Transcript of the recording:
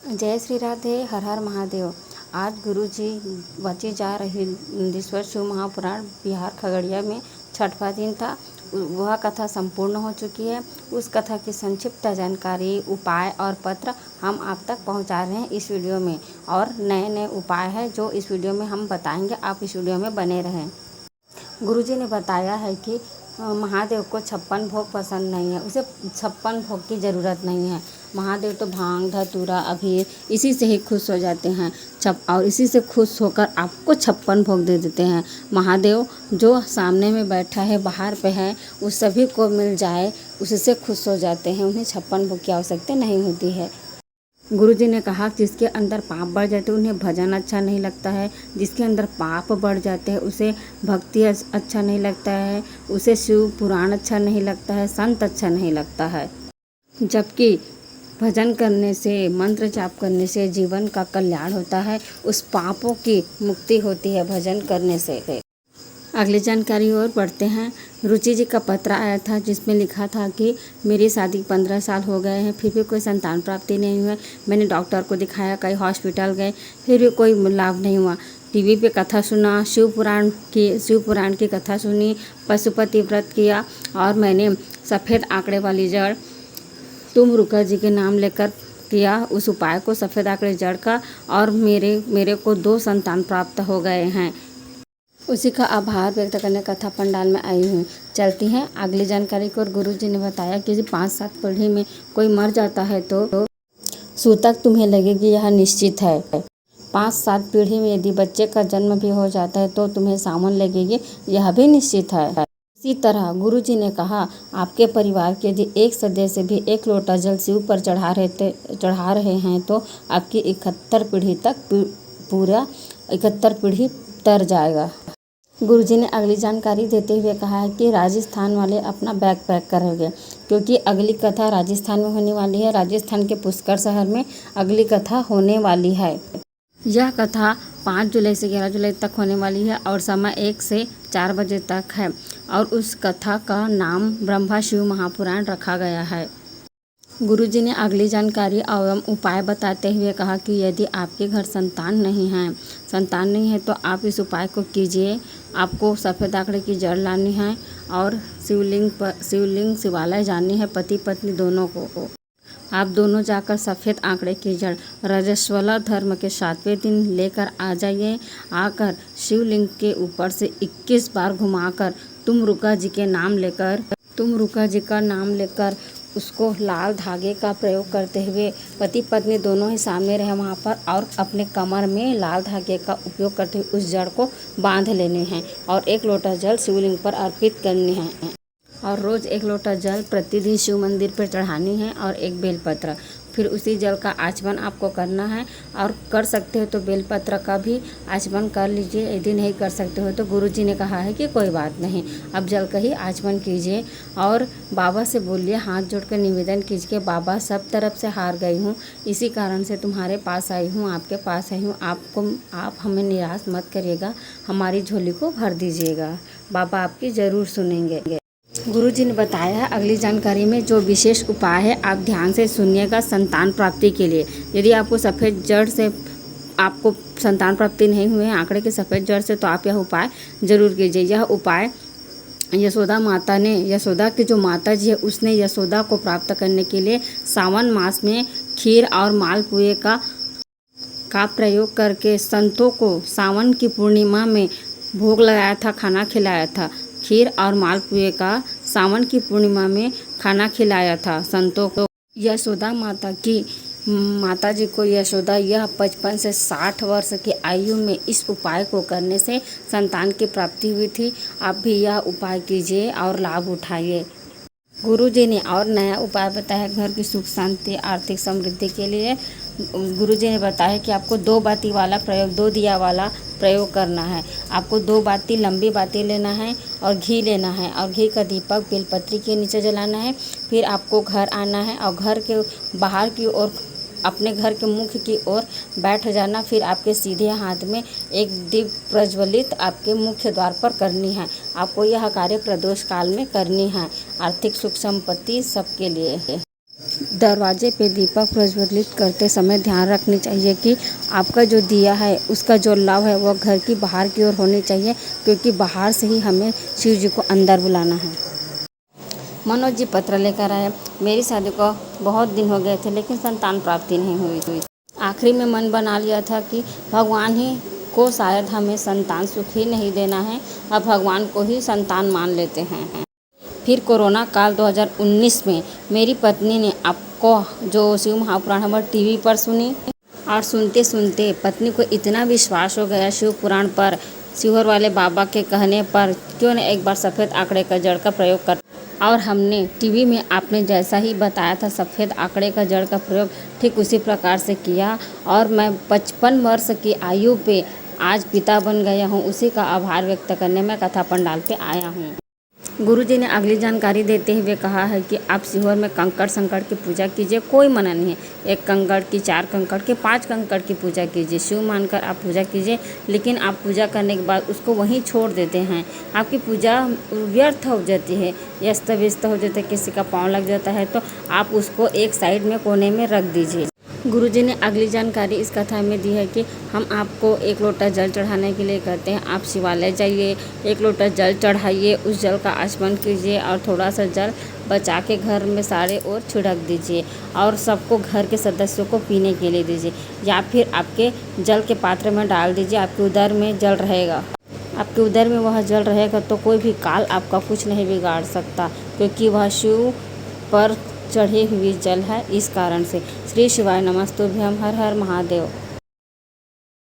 जय श्री राधे। हर हर महादेव। आज गुरुजी बची जा रही नंदीश्वर शिव महापुराण बिहार खगड़िया में छठवां दिन था। वह कथा संपूर्ण हो चुकी है। उस कथा की संक्षिप्त जानकारी, उपाय और पत्र हम आप तक पहुंचा रहे हैं इस वीडियो में। और नए नए उपाय हैं जो इस वीडियो में हम बताएंगे। आप इस वीडियो में बने रहें। गुरुजी ने बताया है कि महादेव को 56 भोग पसंद नहीं है। उसे 56 भोग की ज़रूरत नहीं है। महादेव तो भांग, धतूरा, अबीर इसी से ही खुश हो जाते हैं। और इसी से खुश होकर आपको 56 भोग दे देते हैं। महादेव जो सामने में बैठा है, बाहर पे है, उस सभी को मिल जाए उससे खुश हो जाते हैं। उन्हें 56 भोग की आवश्यकता नहीं होती है। गुरुजी ने कहा जिसके अंदर पाप बढ़ जाते हैं उन्हें भजन अच्छा नहीं लगता है। जिसके अंदर पाप बढ़ जाते हैं उसे भक्ति अच्छा नहीं लगता है। उसे शिव पुराण अच्छा नहीं लगता है, संत अच्छा नहीं लगता है। जबकि भजन करने से, मंत्र जाप करने से जीवन का कल्याण होता है। उस पापों की मुक्ति होती है भजन करने से। अगली जानकारी और पढ़ते हैं। रुचि जी का पत्र आया था जिसमें लिखा था कि मेरी शादी 15 साल हो गए हैं, फिर भी कोई संतान प्राप्ति नहीं हुआ। मैंने डॉक्टर को दिखाया, कई हॉस्पिटल गए, फिर भी कोई लाभ नहीं हुआ। टीवी पे कथा सुना, शिव पुराण की कथा सुनी, पशुपति व्रत किया और मैंने सफ़ेद आंकड़े वाली जड़ तुम रुका जी के नाम लेकर किया उस उपाय को, सफ़ेद आंकड़े जड़ का, और मेरे को 2 संतान प्राप्त हो गए हैं। उसी का आभार व्यक्त करने कथा पंडाल में आई हूँ। चलती हैं अगली जानकारी को। गुरुजी ने बताया कि 5-7 पीढ़ी में कोई मर जाता है तो सूतक तुम्हें लगेगी, यह निश्चित है। 5-7 पीढ़ी में यदि बच्चे का जन्म भी हो जाता है तो तुम्हें सावन लगेगी, यह भी निश्चित है। इसी तरह गुरुजी ने कहा आपके परिवार के यदि एक सदस्य भी 1 लोटा जल शिव पर चढ़ा रहे हैं तो आपकी 71 पीढ़ी तक पूरा 71 पीढ़ी तर जाएगा। गुरुजी ने अगली जानकारी देते हुए कहा है कि राजस्थान वाले अपना बैग पैक करोगे, क्योंकि अगली कथा राजस्थान में होने वाली है। राजस्थान के पुष्कर शहर में अगली कथा होने वाली है। यह कथा 5 जुलाई से 11 जुलाई तक होने वाली है और समय 1 से 4 बजे तक है। और उस कथा का नाम ब्रह्मा शिव महापुराण रखा गया है। गुरुजी ने अगली जानकारी एवं उपाय बताते हुए कहा कि यदि आपके घर संतान नहीं है तो आप इस उपाय को कीजिए। आपको सफ़ेद आंकड़े की जड़ लानी है और शिवलिंग शिवालय जानी है, पति पत्नी दोनों को। आप दोनों जाकर सफ़ेद आंकड़े की जड़ रजस्वला धर्म के 7वें दिन लेकर आ जाइए। आकर शिवलिंग के ऊपर से 21 बार घुमाकर तुम रुका जी का नाम लेकर उसको लाल धागे का प्रयोग करते हुए पति पत्नी दोनों ही सामने रहे वहाँ पर, और अपने कमर में लाल धागे का उपयोग करते हुए उस जड़ को बांध लेने हैं और 1 लोटा जल शिवलिंग पर अर्पित करनी है। और रोज़ 1 लोटा जल प्रतिदिन शिव मंदिर पर चढ़ानी है और 1 बेलपत्र। फिर उसी जल का आचमन आपको करना है। और कर सकते हो तो बेलपत्र का भी आचमन कर लीजिए। यदि नहीं कर सकते हो तो गुरुजी ने कहा है कि कोई बात नहीं, अब जल का ही आचमन कीजिए और बाबा से बोलिए, हाथ जोड़कर निवेदन कीजिए, बाबा सब तरफ से हार गई हूँ, इसी कारण से तुम्हारे पास आई हूँ, आपके पास आई हूँ। आप हमें निराश मत करिएगा, हमारी झोली को भर दीजिएगा, बाबा आपकी ज़रूर सुनेंगे। गुरुजी ने बताया अगली जानकारी में जो विशेष उपाय है आप ध्यान से सुनिएगा संतान प्राप्ति के लिए। यदि आपको सफ़ेद जड़ से आपको संतान प्राप्ति नहीं हुए हैं, आंकड़े के सफ़ेद जड़ से, तो आप यह उपाय ज़रूर कीजिए। यह उपाय यशोदा की जो माता जी है उसने यशोदा को प्राप्त करने के लिए सावन मास में खीर और मालपुए का प्रयोग करके संतों को सावन की पूर्णिमा में भोग लगाया था, खाना खिलाया था। खीर और मालपुए का सावन की पूर्णिमा में खाना खिलाया था संतों को। यशोदा माता जी को यशोदा यह 55 से 60 वर्ष की आयु में इस उपाय को करने से संतान की प्राप्ति हुई थी। आप भी यह उपाय कीजिए और लाभ उठाइए। गुरुजी ने और नया उपाय बताया घर की सुख शांति आर्थिक समृद्धि के लिए। गुरुजी ने बताया कि आपको 2 बाती वाला प्रयोग, 2 दिया वाला प्रयोग करना है। आपको 2 बाती लंबी बाती लेना है और घी लेना है और घी का दीपक बेलपत्री के नीचे जलाना है। फिर आपको घर आना है और घर के बाहर की ओर अपने घर के मुख्य की ओर बैठ जाना। फिर आपके सीधे हाथ में एक दीप प्रज्वलित आपके मुख्य द्वार पर करनी है। आपको यह कार्य प्रदोष काल में करनी है। आर्थिक सुख संपत्ति सबके लिए है। दरवाजे पे दीपक प्रज्वलित करते समय ध्यान रखनी चाहिए कि आपका जो दिया है उसका जो लौ है वह घर की बाहर की ओर होनी चाहिए, क्योंकि बाहर से ही हमें शिव जी को अंदर बुलाना है। मनोज जी पत्र लेकर आए। मेरी शादी को बहुत दिन हो गए थे लेकिन संतान प्राप्ति नहीं हुई। आखिरी में मन बना लिया था कि भगवान ही को शायद हमें संतान सुख ही नहीं देना है, अब भगवान को ही संतान मान लेते हैं। फिर कोरोना काल 2019 में मेरी पत्नी ने आपको जो शिव महापुराण हम टीवी पर सुनी और सुनते सुनते पत्नी को इतना विश्वास हो गया शिव पुराण पर, शिवहर वाले बाबा के कहने पर क्यों न एक बार सफ़ेद आंकड़े का जड़ का प्रयोग कर। और हमने टीवी में आपने जैसा ही बताया था सफ़ेद आंकड़े का जड़ का प्रयोग ठीक उसी प्रकार से किया और मैं 55 वर्ष की आयु पे आज पिता बन गया हूँ। उसी का आभार व्यक्त करने में कथा पंडाल पे आया हूँ। गुरुजी ने अगली जानकारी देते हुए कहा है कि आप शिवहर में कंकड़ संकट की पूजा कीजिए, कोई मना नहीं है। 1 कंकड़ की, 4 कंकड़ की, 5 कंकड़ की पूजा कीजिए, शिव मानकर आप पूजा कीजिए। लेकिन आप पूजा करने के बाद उसको वहीं छोड़ देते हैं, आपकी पूजा व्यर्थ हो जाती है, अस्त व्यस्त हो जाता है। किसी का पाँव लग जाता है तो आप उसको एक साइड में कोने में रख दीजिए। गुरुजी ने अगली जानकारी इस कथा में दी है कि हम आपको 1 लोटा जल चढ़ाने के लिए कहते हैं। आप शिवालय जाइए, 1 लोटा जल चढ़ाइए, उस जल का आचमन कीजिए और थोड़ा सा जल बचा के घर में सारे ओर छिड़क दीजिए और सबको घर के सदस्यों को पीने के लिए दीजिए, या फिर आपके जल के पात्र में डाल दीजिए। आपके उदर में जल रहेगा, आपके उदर में वह जल रहेगा तो कोई भी काल आपका कुछ नहीं बिगाड़ सकता, क्योंकि वह शिव पर चढ़ी हुई जल है। इस कारण से श्री शिवाय नमस्तुभ्यम, हर हर महादेव।